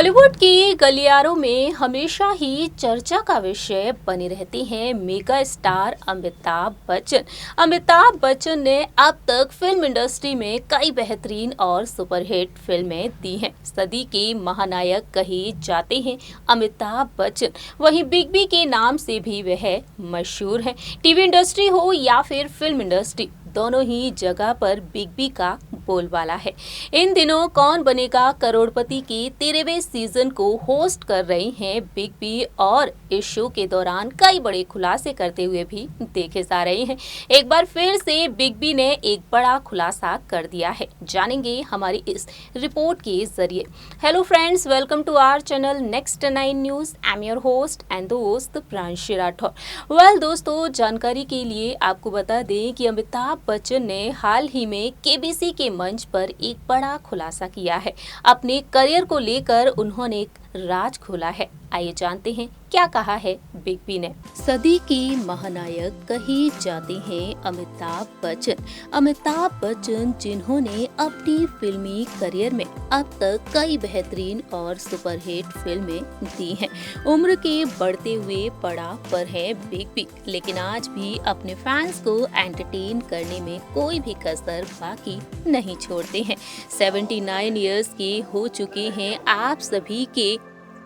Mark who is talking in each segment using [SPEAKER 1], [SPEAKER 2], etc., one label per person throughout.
[SPEAKER 1] बॉलीवुड की गलियारों में हमेशा ही चर्चा का विषय बने रहते हैं मेगा स्टार अमिताभ बच्चन। अमिताभ बच्चन ने अब तक फिल्म इंडस्ट्री में कई बेहतरीन और सुपरहिट फिल्में दी हैं। सदी के महानायक कहे जाते हैं अमिताभ बच्चन। वहीं बिग बी के नाम से भी वह मशहूर हैं। टीवी इंडस्ट्री हो या फिर फिल्म इंडस्ट्री, दोनों ही जगह पर बिग बी का बोलबाला है। इन दिनों कौन बनेगा करोड़पति के 13वें सीजन को होस्ट कर रही हैं बिग बी और इस शो के दौरान कई बड़े खुलासे करते हुए भी देखे जा रहे हैं। एक बार फिर से बिग बी ने एक बड़ा खुलासा कर दिया है, जानेंगे हमारी इस रिपोर्ट के जरिए। Hello friends, welcome to our channel next 9 news. I am your host and दोस्त प्रांशी राठौर। वेल दोस्तों, जानकारी के लिए आपको बता दें कि अमिताभ बच्चन ने हाल ही में केबीसी के मंच पर एक बड़ा खुलासा किया है। अपने करियर को लेकर उन्होंने एक राज खोला है। आइए जानते हैं क्या कहा है बिग बी ने। सदी के महानायक कहे जाते हैं अमिताभ बच्चन। अमिताभ बच्चन जिन्होंने अपनी फिल्मी करियर में अब तक कई बेहतरीन और सुपरहिट फिल्में दी हैं। उम्र के बढ़ते हुए पड़ाव पर है बिग बी, लेकिन आज भी अपने फैंस को एंटरटेन करने में कोई भी कसर बाकी नहीं छोड़ते हैं। 79 इयर्स के हो चुके हैं आप सभी के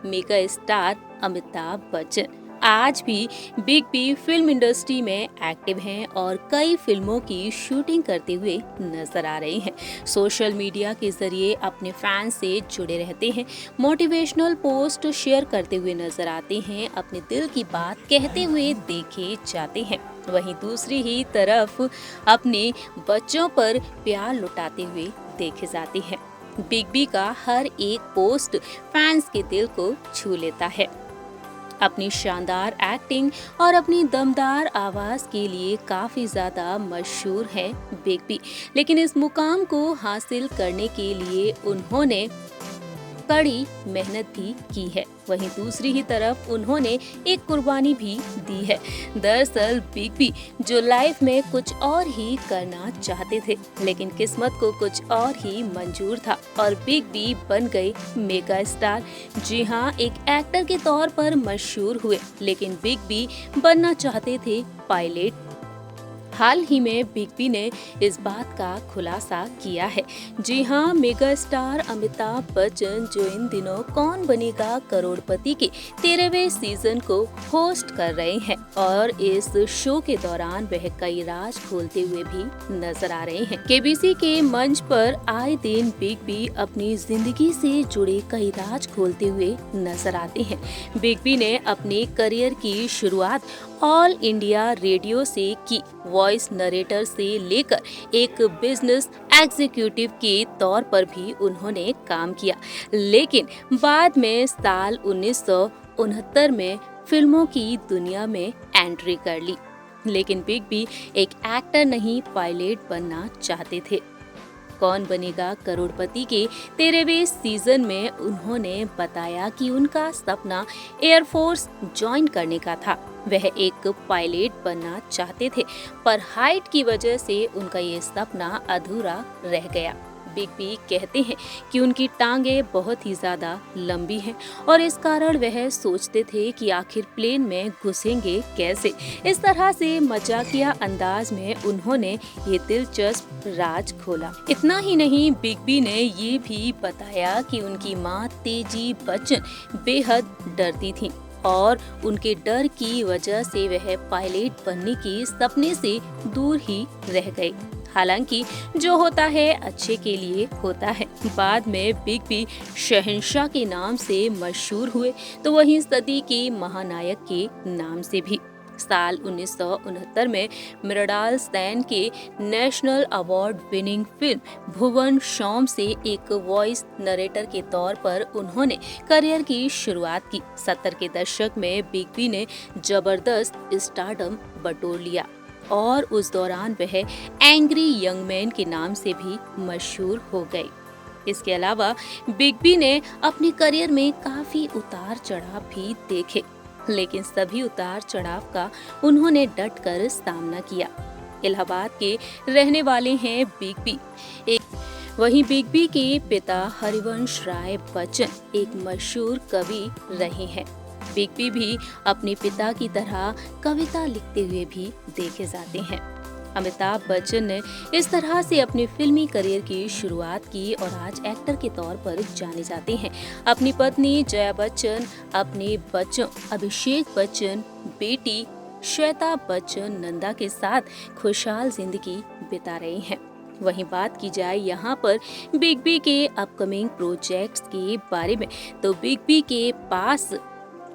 [SPEAKER 1] मेगा स्टार अमिताभ बच्चन। आज भी बिग बी फिल्म इंडस्ट्री में एक्टिव हैं और कई फिल्मों की शूटिंग करते हुए नजर आ रहे हैं। सोशल मीडिया के जरिए अपने फैंस से जुड़े रहते हैं, मोटिवेशनल पोस्ट शेयर करते हुए नजर आते हैं, अपने दिल की बात कहते हुए देखे जाते हैं। वहीं दूसरी ही तरफ अपने बच्चों पर प्यार लुटाते हुए देखे जाते हैं। बिग बी का हर एक पोस्ट फैंस के दिल को छू लेता है। अपनी शानदार एक्टिंग और अपनी दमदार आवाज के लिए काफी ज्यादा मशहूर है बिग बी, लेकिन इस मुकाम को हासिल करने के लिए उन्होंने कड़ी मेहनत भी की है। वहीं दूसरी ही तरफ उन्होंने एक कुर्बानी भी दी है। दरअसल बिग बी जो लाइफ में कुछ और ही करना चाहते थे, लेकिन किस्मत को कुछ और ही मंजूर था और बिग बी बन गए मेगा स्टार। जी हाँ, एक एक्टर के तौर पर मशहूर हुए, लेकिन बिग बी बनना चाहते थे पायलट। हाल ही में बिग बी ने इस बात का खुलासा किया है। जी हाँ, मेगा स्टार अमिताभ बच्चन जो इन दिनों कौन बनेगा करोड़पति के 13वें सीजन को होस्ट कर रहे हैं और इस शो के दौरान वह कई राज खोलते हुए भी नजर आ रहे हैं। केबीसी के मंच पर आए दिन बिग बी अपनी जिंदगी से जुड़े कई राज खोलते हुए नजर आते हैं। बिग बी ने अपने करियर की शुरुआत ऑल इंडिया रेडियो से की। वॉइस नरेटर से लेकर एक बिजनेस एग्जीक्यूटिव के तौर पर भी उन्होंने काम किया, लेकिन बाद में साल 1969 में फिल्मों की दुनिया में एंट्री कर ली। लेकिन बिग बी एक एक्टर नहीं, पायलट बनना चाहते थे। कौन बनेगा करोड़पति के 13वें सीजन में उन्होंने बताया कि उनका सपना एयरफोर्स ज्वाइन करने का था। वह एक पायलट बनना चाहते थे, पर हाइट की वजह से उनका ये सपना अधूरा रह गया। बिग बी कहते हैं कि उनकी टांगें बहुत ही ज्यादा लंबी हैं और इस कारण वह सोचते थे कि आखिर प्लेन में घुसेंगे कैसे। इस तरह से मजाकिया अंदाज में उन्होंने ये दिलचस्प राज खोला। इतना ही नहीं, बिग बी ने ये भी बताया कि उनकी मां तेजी बच्चन बेहद डरती थी और उनके डर की वजह से वह पायलट बनने के सपने से दूर ही रह गए। हालांकि जो होता है अच्छे के लिए होता है। बाद में बिग बी शहंशाह के नाम से मशहूर हुए, तो वहीं सदी के महानायक के नाम से भी। साल 1969 में मृणाल सेन के नेशनल अवार्ड विनिंग फिल्म भुवन शॉम से एक वॉइस नरेटर के तौर पर उन्होंने करियर की शुरुआत की। 70 के दशक में बिग बी ने जबरदस्त स्टारडम बटोर लिया और उस दौरान वह एंग्री यंग मैन के नाम से भी मशहूर हो गए। इसके अलावा बिग बी ने अपने करियर में काफी उतार चढ़ाव भी देखे, लेकिन सभी उतार चढ़ाव का उन्होंने डटकर सामना किया। इलाहाबाद के रहने वाले हैं बिग बी। वहीं बिग बी के पिता हरिवंश राय बच्चन एक मशहूर कवि रहे हैं। बिग बी भी अपने पिता की तरह कविता लिखते हुए भी देखे जाते हैं। अमिताभ बच्चन ने इस तरह से अपने फिल्मी करियर की शुरुआत की और आज एक्टर के तौर पर जाने जाते हैं। अपनी पत्नी जया बच्चन, अपने बच्चों अभिषेक बच्चन, बेटी श्वेता बच्चन नंदा के साथ खुशहाल जिंदगी बिता रहे हैं। वहीं बात की जाए यहाँ पर बिग बी के अपकमिंग प्रोजेक्ट्स के बारे में, तो बिग बी के पास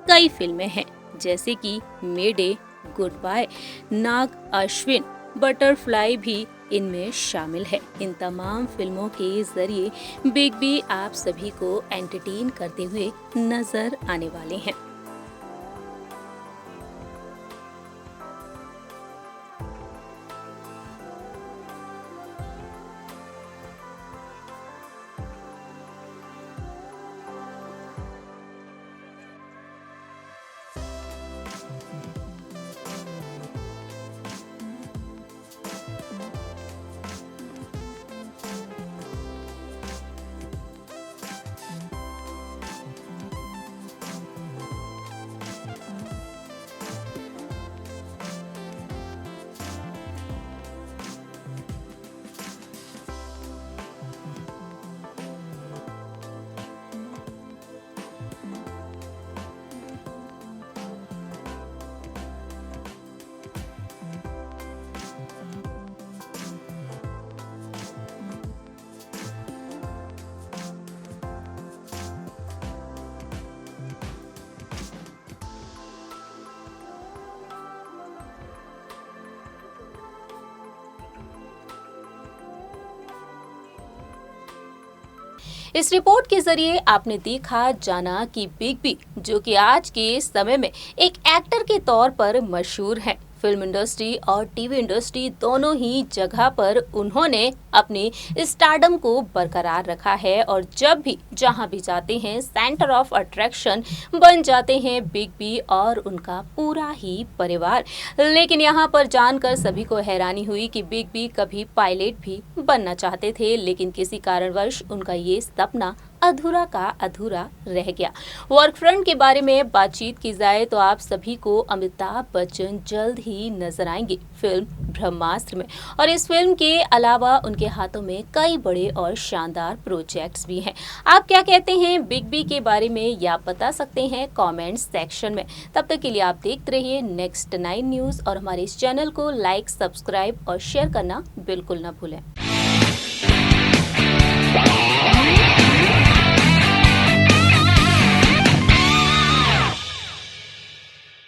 [SPEAKER 1] कई फिल्में हैं, जैसे कि मेडे, गुड बाय, नाग अश्विन, बटरफ्लाई भी इनमें शामिल है। इन तमाम फिल्मों के जरिए बिग बी आप सभी को एंटरटेन करते हुए नजर आने वाले हैं। इस रिपोर्ट के जरिए आपने देखा जाना कि बिग बी, जो कि आज के समय में एक एक्टर के तौर पर मशहूर हैं, फिल्म इंडस्ट्री और टीवी इंडस्ट्री दोनों ही जगह पर उन्होंने अपनी स्टारडम को बरकरार रखा है और जब भी जहां भी जाते हैं सेंटर ऑफ अट्रैक्शन बन जाते हैं बिग बी और उनका पूरा ही परिवार। लेकिन यहां पर जानकर सभी को हैरानी हुई कि बिग बी कभी पायलट भी बनना चाहते थे, लेकिन किसी कारणवश उनका ये सपना अधूरा का अधूरा रह गया। वर्क फ्रंट के बारे में बातचीत की जाए तो आप सभी को अमिताभ बच्चन जल्द ही नजर आएंगे फिल्म ब्रह्मास्त्र में, और इस फिल्म के अलावा उनके हाथों में कई बड़े और शानदार प्रोजेक्ट्स भी हैं। आप क्या कहते हैं बिग बी के बारे में, या बता सकते हैं कमेंट सेक्शन में। तब तक के लिए आप देखते रहिए नेक्स्ट 9 न्यूज और हमारे इस चैनल को लाइक, सब्सक्राइब और शेयर करना बिल्कुल न भूलें।